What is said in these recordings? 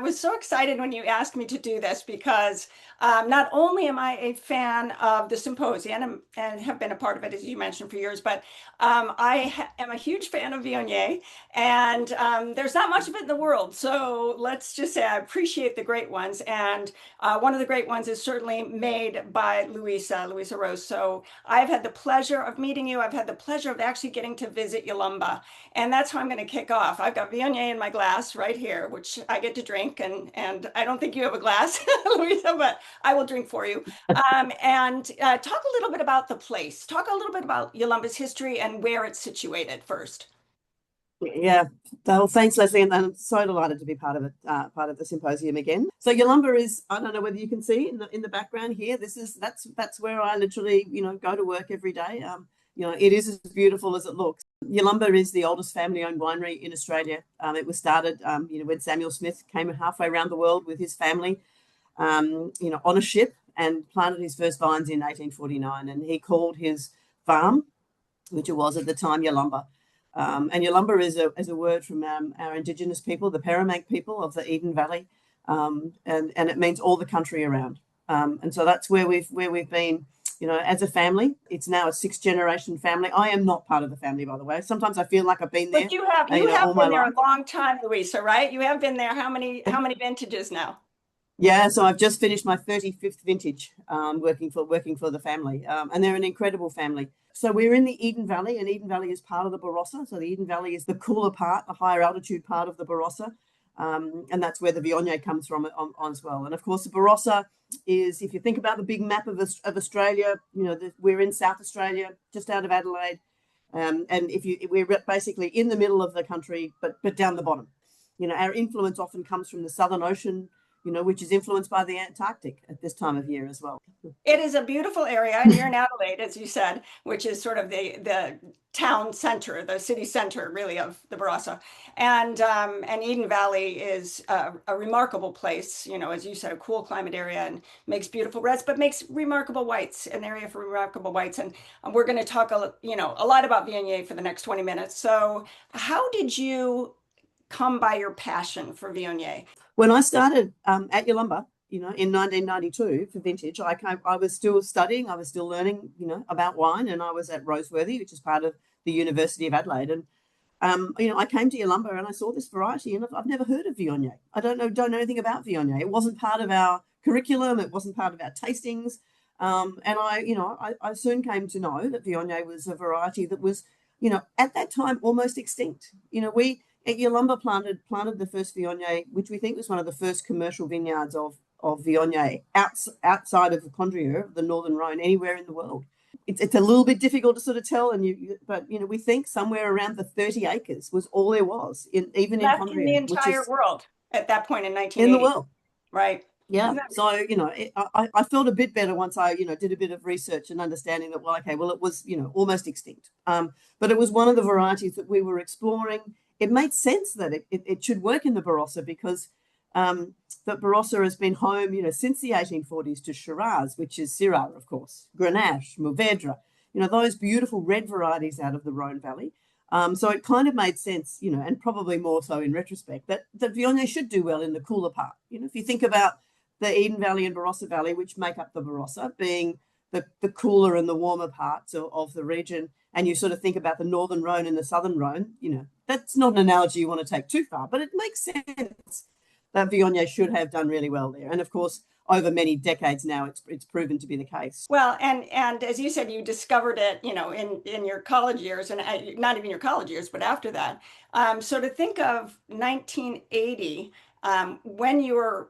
was so excited when you asked me to do this because not only am I a fan of the symposium and have been a part of it, as you mentioned, for years, but am a huge fan of Viognier, and there's not much of it in the world. So let's just say I appreciate the great ones. And one of the great ones is certainly made by Louisa Rose. So I've had the pleasure of meeting you. I've had the pleasure of actually getting to visit Yolumba. And that's how I'm going to kick off. I've got Viognier in my glass right here, which I get to drink. And I don't think you have a glass, Louisa, but I will drink for you. And talk a little bit about the place. Talk a little bit about Yolumba's history and where it's situated first. Yeah, well, thanks, Leslie, and I'm so delighted to be part of it, part of the symposium again. So Yolumba is, I don't know whether you can see in the background here. That's where I literally, go to work every day. It is as beautiful as it looks. Yolumba is the oldest family-owned winery in Australia. It was started, when Samuel Smith came halfway around the world with his family, on a ship and planted his first vines in 1849, and he called his farm, which it was at the time, Yolumba. And Yolumba is a word from our Indigenous people, the Paramank people of the Eden Valley, and it means all the country around. And so that's where we've been, as a family. It's now a 6th-generation family. I am not part of the family, by the way. Sometimes I feel like I've been there. But you have been there a long time, Louisa, right? You have been there. How many vintages now? Yeah, so I've just finished my 35th vintage, working for the family, and they're an incredible family. So we're in the Eden Valley, and Eden Valley is part of the Barossa. So the Eden Valley is the cooler part, the higher altitude part of the Barossa, and that's where the Viognier comes from on as well. And of course, the Barossa is, if you think about the big map of Australia, we're in South Australia, just out of Adelaide, and we're basically in the middle of the country, but down the bottom. Our influence often comes from the Southern Ocean, which is influenced by the Antarctic at this time of year as well. It is a beautiful area, and you're in Adelaide, as you said, which is sort of the town center, the city center, really, of the Barossa. And Eden Valley is a remarkable place, as you said, a cool climate area, and makes beautiful reds, but makes remarkable whites, an area for remarkable whites. And we're going to talk a lot about Viognier for the next 20 minutes. So how did you come by your passion for Viognier? When I started at Yolumba, in 1992 for vintage, I was still studying, I was still learning, about wine, and I was at Roseworthy, which is part of the University of Adelaide. And, I came to Yolumba and I saw this variety, and I've never heard of Viognier. I don't know anything about Viognier. It wasn't part of our curriculum. It wasn't part of our tastings. And I soon came to know that Viognier was a variety that was, at that time, almost extinct. We at Yolumba planted the first Viognier, which we think was one of the first commercial vineyards of Viognier outside of the Condrieu, the Northern Rhone, anywhere in the world. It's a little bit difficult to sort of tell, but we think somewhere around the 30 acres was all there was, even in Condrieu, in the entire world at that point in 1980. In the world, right? Yeah. So I felt a bit better once I did a bit of research and understanding that it was almost extinct, but it was one of the varieties that we were exploring. It made sense that it should work in the Barossa because that Barossa has been home, since the 1840s to Shiraz, which is Syrah, of course, Grenache, Mourvedre, those beautiful red varieties out of the Rhone Valley. So it kind of made sense, and probably more so in retrospect, that Viognier should do well in the cooler part. If you think about the Eden Valley and Barossa Valley, which make up the Barossa, being the cooler and the warmer parts of the region, and you sort of think about the Northern Rhone and the Southern Rhone, that's not an analogy you want to take too far, but it makes sense that Viognier should have done really well there. And of course, over many decades now, it's proven to be the case. Well, and as you said, you discovered it, in your college years, and not even your college years, but after that. So to think of 1980, when you were,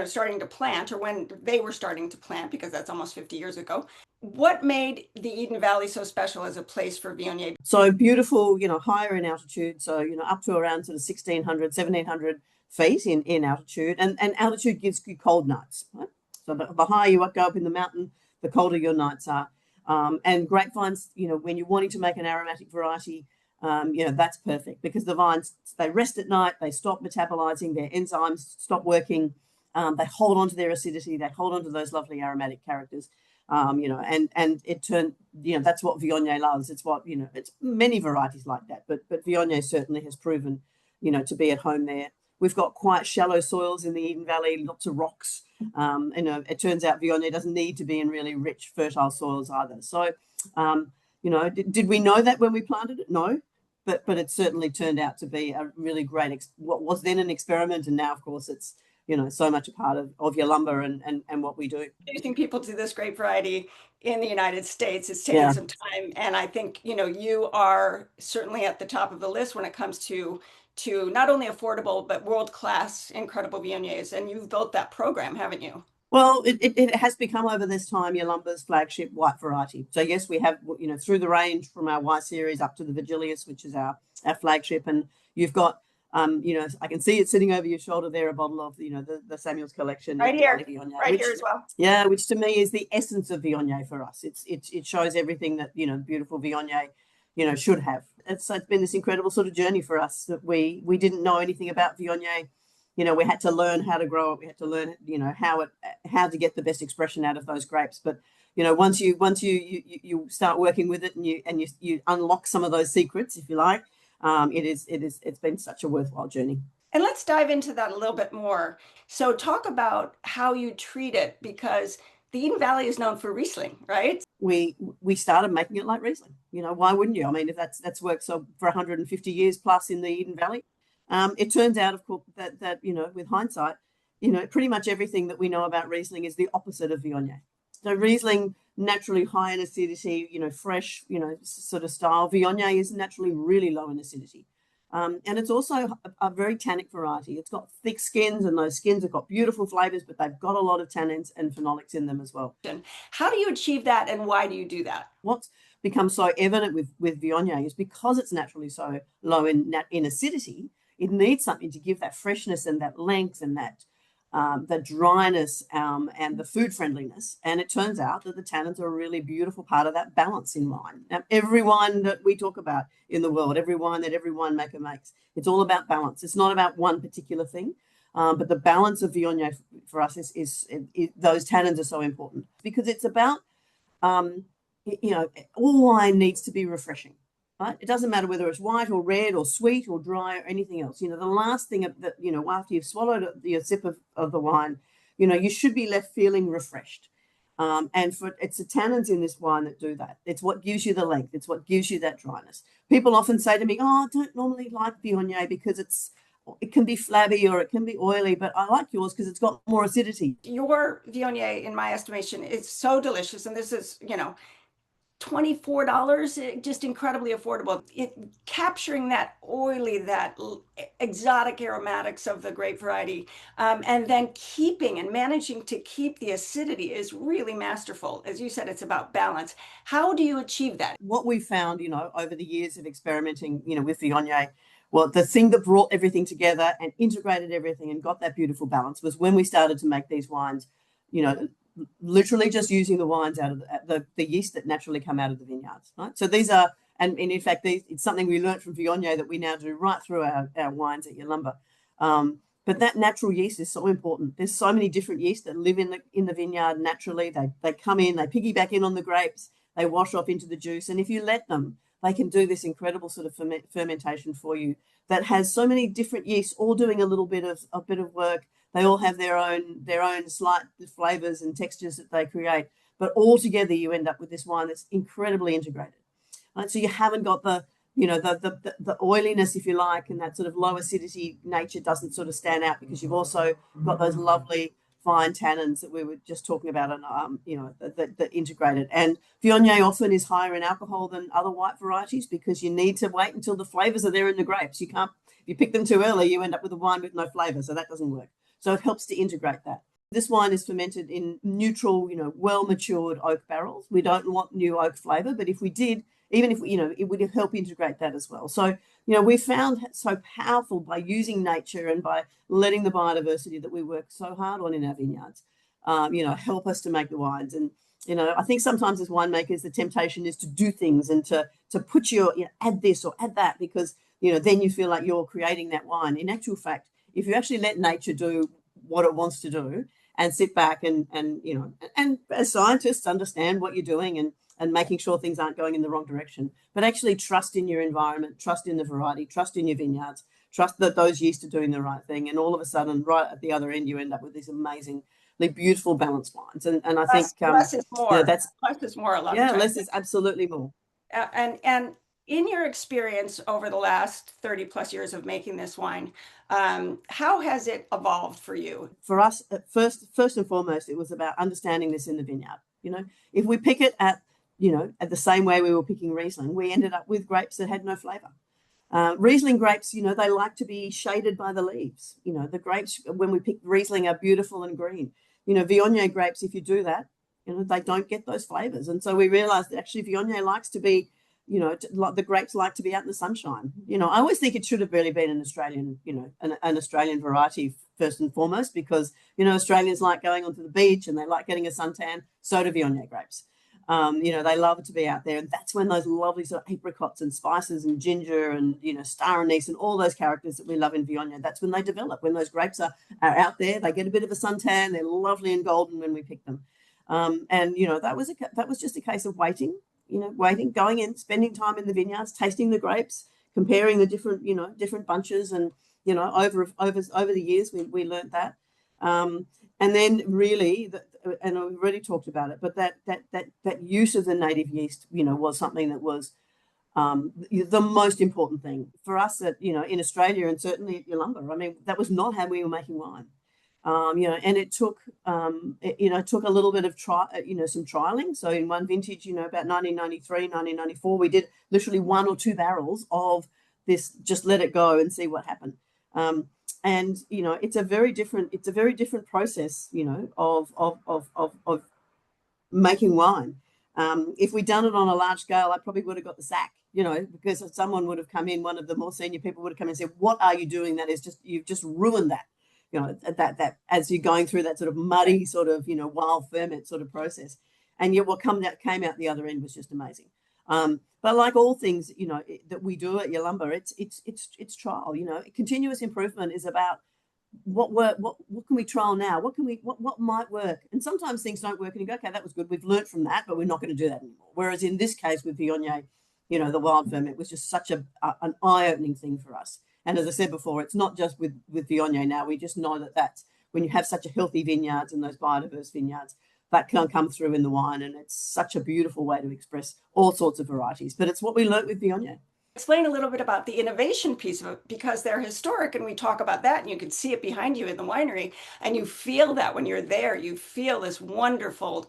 starting to plant, or when they were starting to plant, because that's almost 50 years ago, what made the Eden Valley so special as a place for Viognier? So beautiful, higher in altitude. So, up to around sort of 1,600, 1,700 feet in altitude. And altitude gives you cold nights, right? So the higher you go up in the mountain, the colder your nights are. And grapevines, when you're wanting to make an aromatic variety, that's perfect because the vines, they rest at night, they stop metabolizing, their enzymes stop working, they hold on to their acidity, they hold on to those lovely aromatic characters, and it turned, that's what Viognier loves. It's what, it's many varieties like that, but Viognier certainly has proven, to be at home there. We've got quite shallow soils in the Eden Valley, lots of rocks. It turns out Viognier doesn't need to be in really rich, fertile soils either. So, did we know that when we planted it? No, but it certainly turned out to be a really great, what was then an experiment, and now, of course, it's so much a part of your lumber and what we do. Introducing people to this grape variety in the United States, it's taken Yeah. some time, and I think you are certainly at the top of the list when it comes to not only affordable but world-class, incredible Viogniers, and you've built that program, haven't you? Well, it has become over this time your lumber's flagship white variety. So yes, we have through the range from our white series up to the Vigilius, which is our flagship, and you've got I can see it sitting over your shoulder there, a bottle of the Samuel's collection Right here, Viognier, right here as well. Yeah, which to me is the essence of Viognier for us. It shows everything that beautiful Viognier should have. It's been this incredible sort of journey for us that we didn't know anything about Viognier. We had to learn how to grow it. We had to learn, how to get the best expression out of those grapes. But once you start working with it and you unlock some of those secrets, if you like, it's been such a worthwhile journey. And let's dive into that a little bit more. So talk about how you treat it, because the Eden Valley is known for Riesling, right? We started making it like Riesling. Why wouldn't you? I mean, if that's worked so for 150 years plus in the Eden Valley. It turns out, of course, that with hindsight, pretty much everything that we know about Riesling is the opposite of Viognier. So Riesling, naturally high in acidity, fresh, sort of style. Viognier is naturally really low in acidity. And it's also a very tannic variety. It's got thick skins, and those skins have got beautiful flavors, but they've got a lot of tannins and phenolics in them as well. How do you achieve that, and why do you do that? What's become so evident with Viognier is because it's naturally so low in acidity, it needs something to give that freshness and that length and that the dryness and the food friendliness. And it turns out that the tannins are a really beautiful part of that balance in wine. Now, every wine that we talk about in the world, every wine that every winemaker makes, it's all about balance. It's not about one particular thing, but the balance of Viognier for us is those tannins are so important because it's about, all wine needs to be refreshing. Right? It doesn't matter whether it's white or red or sweet or dry or anything else. The last thing that, after you've swallowed your sip of the wine, you should be left feeling refreshed. And it's the tannins in this wine that do that. It's what gives you the length. It's what gives you that dryness. People often say to me, oh, I don't normally like Viognier because it can be flabby or it can be oily, but I like yours because it's got more acidity. Your Viognier, in my estimation, is so delicious. And this is, $24, just incredibly affordable. It capturing that oily, that exotic aromatics of the grape variety, and then keeping and managing to keep the acidity is really masterful. As you said, it's about balance. How do you achieve that? What we found, over the years of experimenting, with Viognier, well, the thing that brought everything together and integrated everything and got that beautiful balance was when we started to make these wines, literally just using the wines out of the yeast that naturally come out of the vineyards, right? So these are, and in fact, it's something we learned from Viognier that we now do right through our wines at Yalumba. But that natural yeast is so important. There's so many different yeasts that live in the vineyard naturally. They come in, they piggyback in on the grapes, they wash off into the juice, and if you let them, they can do this incredible sort of fermentation for you that has so many different yeasts all doing a bit of work. They all have their own slight flavors and textures that they create, but all together you end up with this wine that's incredibly integrated. Right? So you haven't got the oiliness, if you like, and that sort of low acidity nature doesn't sort of stand out because you've also got those lovely fine tannins that we were just talking about, and that integrated. And Viognier often is higher in alcohol than other white varieties because you need to wait until the flavors are there in the grapes. You can't, if you pick them too early, you end up with a wine with no flavor, so that doesn't work. So it helps to integrate that. This wine is fermented in neutral, well-matured oak barrels. We don't want new oak flavor, but if we did, even if it would help integrate that as well. So, we found so powerful by using nature and by letting the biodiversity that we work so hard on in our vineyards, help us to make the wines. And, I think sometimes as winemakers, the temptation is to do things and to put add this or add that because, then you feel like you're creating that wine. In actual fact, if you actually let nature do what it wants to do and sit back and as scientists understand what you're doing and making sure things aren't going in the wrong direction, but actually trust in your environment, trust in the variety, trust in your vineyards, trust that those yeast are doing the right thing. And all of a sudden, right at the other end, you end up with these amazingly beautiful balanced wines. And I think, Less is more. that's, Less is more a lot of yeah, times. less is absolutely more. And in your experience over the last 30 plus years of making this wine, how has it evolved for you? For us, at first and foremost, it was about understanding this in the vineyard. If we pick it at the same way we were picking Riesling, we ended up with grapes that had no flavor. Riesling grapes, they like to be shaded by the leaves. The grapes, when we pick Riesling, are beautiful and green. Viognier grapes, if you do that, they don't get those flavors. And so we realized that actually Viognier likes to be, the grapes like to be out in the sunshine. I always think it should have really been an Australian, an Australian variety first and foremost, because, Australians like going onto the beach and they like getting a suntan. So do Viognier grapes. They love to be out there. And that's when those lovely sort of apricots and spices and ginger and, star anise and all those characters that we love in Viognier, that's when they develop. When those grapes are out there, they get a bit of a suntan. They're lovely and golden when we pick them. That was just a case of waiting, going in, spending time in the vineyards, tasting the grapes, comparing the different bunches. And, over the years, we learned that. And then really, and I've already talked about it, but that use of the native yeast, was something that was the most important thing for us in Australia, and certainly at Yalumba. I mean, that was not how we were making wine. And it took took a little bit of some trialing. So in one vintage, about 1993, 1994, we did literally 1 or 2 barrels of this, just let it go and see what happened. And it's a very different process, of making wine. If we'd done it on a large scale, I probably would have got the sack, because someone would have come in, one of the more senior people would have come in and said, "What are you doing? You've just ruined that." That as you're going through that sort of muddy sort of, wild ferment sort of process. And yet what came out the other end was just amazing. But like all things, that we do at Yalumba, it's trial. Continuous improvement is about what can we trial now? What might work? And sometimes things don't work and you go, okay, that was good. We've learned from that, but we're not going to do that anymore. Whereas in this case with Viognier, the wild ferment was just such an eye-opening thing for us. And as I said before, it's not just with Viognier now. We just know that that's when you have such a healthy vineyards and those biodiverse vineyards, that can come through in the wine. And it's such a beautiful way to express all sorts of varieties. But it's what we learnt with Viognier. Explain a little bit about the innovation piece of it, because they're historic and we talk about that and you can see it behind you in the winery and you feel that when you're there, you feel this wonderful,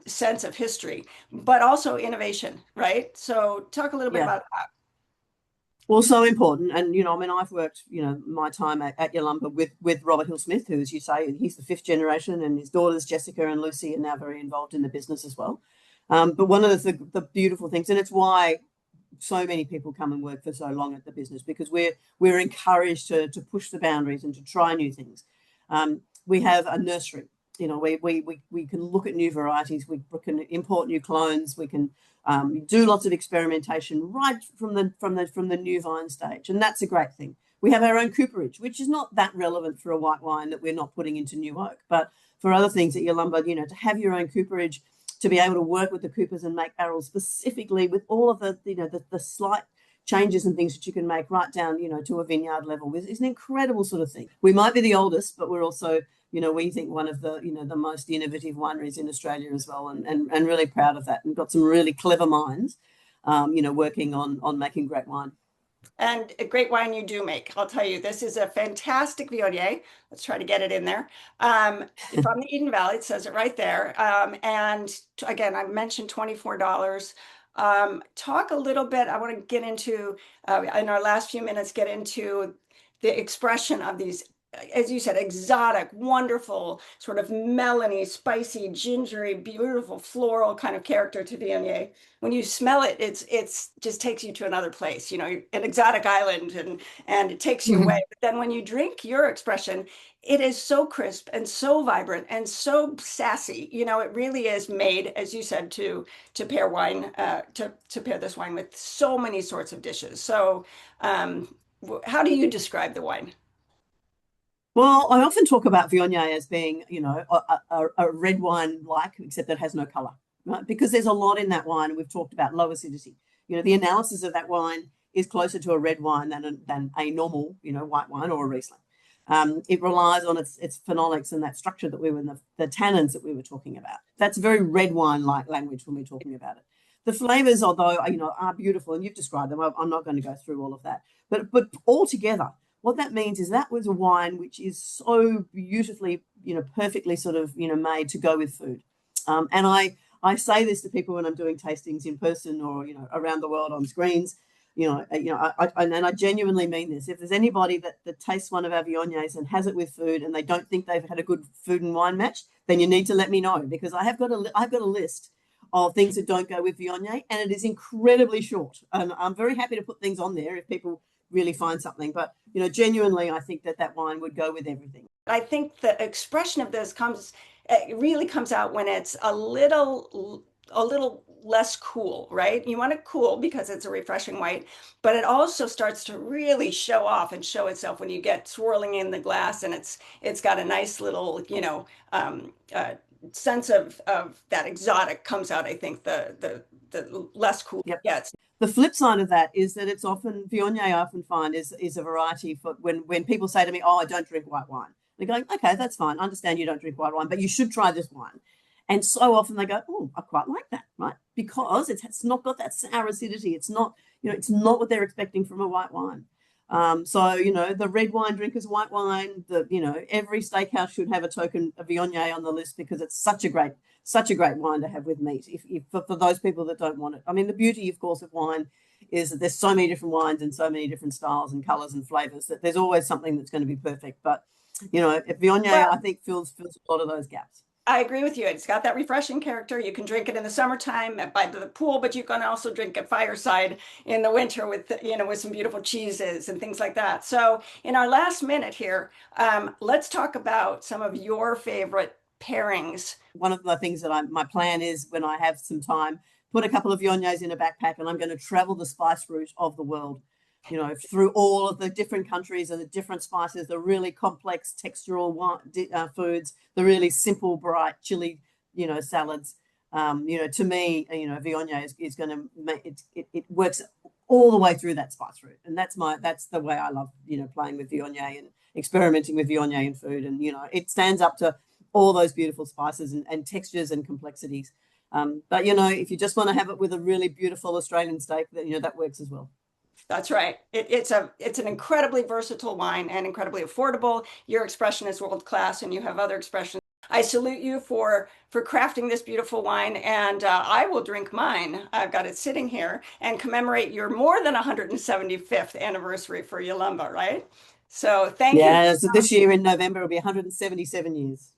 sense of history, but also innovation, right? So talk a little bit Yeah. about that. Well, so important. And, I've worked, my time at Yalumba with Robert Hill-Smith, who, as you say, he's the 5th generation, and his daughters, Jessica and Lucy, are now very involved in the business as well. But one of the beautiful things, and it's why so many people come and work for so long at the business, because we're encouraged to push the boundaries and to try new things. We have a nursery. We can look at new varieties. We can import new clones. We can do lots of experimentation right from the new vine stage, and that's a great thing. We have our own cooperage, which is not that relevant for a white wine that we're not putting into new oak, but for other things at Yalumba, to have your own cooperage, to be able to work with the coopers and make barrels specifically with all of the slight changes and things that you can make right down, to a vineyard level is an incredible sort of thing. We might be the oldest, but we're also, we think one of the, the most innovative wineries in Australia as well, and really proud of that, and got some really clever minds, working on making great wine. And a great wine you do make. I'll tell you, this is a fantastic Viognier. Let's try to get it in there. From the Eden Valley, it says it right there. And again, I mentioned $24. Talk a little bit, I want to get into, in our last few minutes, get into the expression of these, as you said, exotic, wonderful, sort of melony, spicy, gingery, beautiful, floral kind of character to Viognier. When you smell it, it's just takes you to another place, an exotic island, and it takes you away. But then when you drink your expression, it is so crisp and so vibrant and so sassy. It really is made, as you said, to pair wine, to pair this wine with so many sorts of dishes. So, how do you describe the wine? Well, I often talk about Viognier as being, a red wine like, except that it has no color. right? Because there's a lot in that wine, and we've talked about low acidity. The analysis of that wine is closer to a red wine than a normal, white wine or a Riesling. It relies on its phenolics and that structure that we were in the tannins that we were talking about. That's very red wine-like language when we're talking about it. The flavors, although are beautiful, and you've described them, I'm not going to go through all of that. But altogether, what that means is that was a wine which is so beautifully, perfectly sort of, made to go with food. And I say this to people when I'm doing tastings in person or around the world on screens. And I genuinely mean this. If there's anybody that tastes one of our Viogniers and has it with food and they don't think they've had a good food and wine match, then you need to let me know, because I've got a list of things that don't go with Viognier, and it is incredibly short. And I'm very happy to put things on there if people really find something. But genuinely, I think that wine would go with everything. I think the expression of this really comes out when it's a little less cool, right? You want it cool because it's a refreshing white, but it also starts to really show off and show itself when you get swirling in the glass, and it's got a nice little, sense of that exotic comes out. I think the less cool Yep. it gets. The flip side of that is that it's often Viognier, I often find, is a variety for when people say to me, "Oh, I don't drink white wine." They're going, "Okay, that's fine. I understand you don't drink white wine, but you should try this wine." And so often they go, "Oh, I quite like that," right? Because it's not got that sour acidity. It's not, it's not what they're expecting from a white wine. So the red wine drinkers, white wine, every steakhouse should have a token of Viognier on the list, because it's such a great wine to have with meat. If for those people that don't want it, I mean, the beauty, of course, of wine is that there's so many different wines and so many different styles and colors and flavors that there's always something that's going to be perfect. But Viognier, Well, I think fills a lot of those gaps. I agree with you. It's got that refreshing character. You can drink it in the summertime by the pool, but you can also drink at fireside in the winter with, with some beautiful cheeses and things like that. So in our last minute here, let's talk about some of your favorite pairings. One of the things that my plan is, when I have some time, put a couple of Viogniers in a backpack, and I'm going to travel the spice route of the world, through all of the different countries and the different spices, the really complex textural foods, the really simple, bright, chili, salads. To me, Viognier is going to make it works all the way through that spice route. And that's the way I love, playing with Viognier and experimenting with Viognier in food. And, it stands up to all those beautiful spices and textures and complexities. But, if you just want to have it with a really beautiful Australian steak, then, that works as well. That's right. It's an incredibly versatile wine and incredibly affordable. Your expression is world class, and you have other expressions. I salute you for crafting this beautiful wine, and I will drink mine. I've got it sitting here and commemorate your more than 175th anniversary for Yalumba, right? So thank you. Yeah, so this year in November it'll be 177 years.